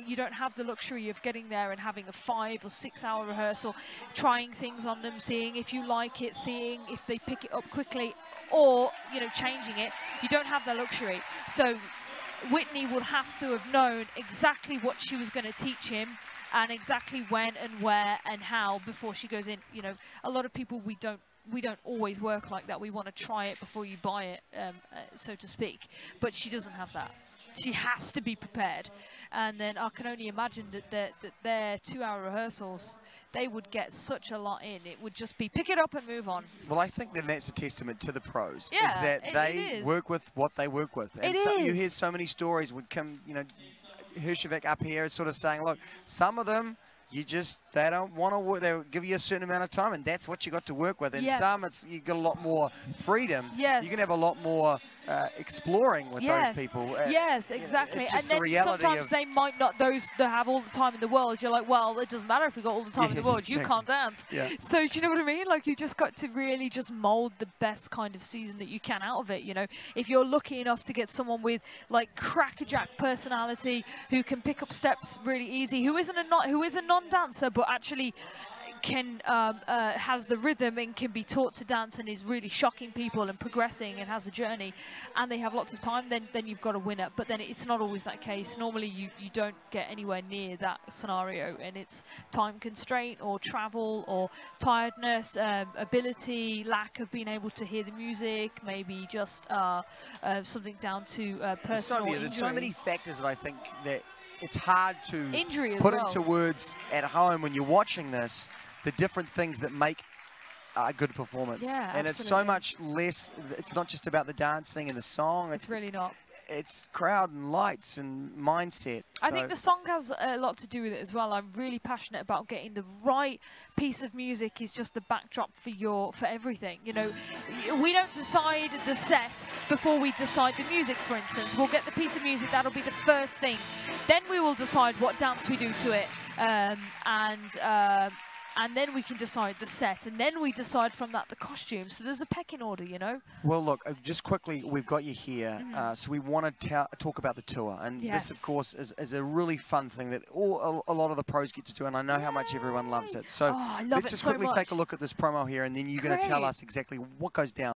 you don't have the luxury of getting there and having a 5 or 6 hour rehearsal, trying things on them, seeing if you like it, seeing if they pick it up quickly, or, you know, changing it. You don't have that luxury. So Whitney will have to have known exactly what she was going to teach him, and exactly when and where and how before she goes in. You know, a lot of people, we don't always work like that. We want to try it before you buy it, so to speak. But she doesn't have that. She has to be prepared. And then I can only imagine that their 2 hour rehearsals, they would get such a lot in. It would just be pick it up and move on. Well, I think that that's a testament to the pros. Yeah, is that they work with what they work with. And you hear so many stories would come, you know, Chmerkovskiy up here is sort of saying, look, some of them, they don't want to work. They'll give you a certain amount of time, and that's what you got to work with. And some, you got a lot more freedom. Yes. You can have a lot more exploring with those people. Yes, exactly. It's just and then the reality sometimes they might not, those that have all the time in the world, you're like, well, it doesn't matter if we got all the time in the world, exactly. you can't dance. Yeah. So do you know what I mean? Like, you just got to really just mold the best kind of season that you can out of it, you know. If you're lucky enough to get someone with like crackerjack personality who can pick up steps really easy, who is a non-dancer but actually can has the rhythm and can be taught to dance and is really shocking people and progressing and has a journey, and they have lots of time, then you've got a winner. But then it's not always that case. Normally you don't get anywhere near that scenario, and it's time constraint or travel or tiredness, ability, lack of being able to hear the music, maybe just something down to personal injury. There's so many factors that I think that it's hard to put into words at home when you're watching this, the different things that make a good performance. Yeah, and it's so much less, it's not just about the dancing and the song. It's really not. It's crowd and lights and mindset. I think the song has a lot to do with it as well. I'm really passionate about getting the right piece of music is just the backdrop for everything. You know, we don't decide the set before we decide the music, for instance. We'll get the piece of music, that'll be the first thing. Then we will decide what dance we do to it. And then we can decide the set, and then we decide from that the costume. So there's a pecking order, you know. Well, look, just quickly, we've got you here, so we want to talk about the tour, and this, of course, is a really fun thing that a lot of the pros get to do, and I know how much everyone loves it. So let's just quickly take a look at this promo here, and then you're going to tell us exactly what goes down.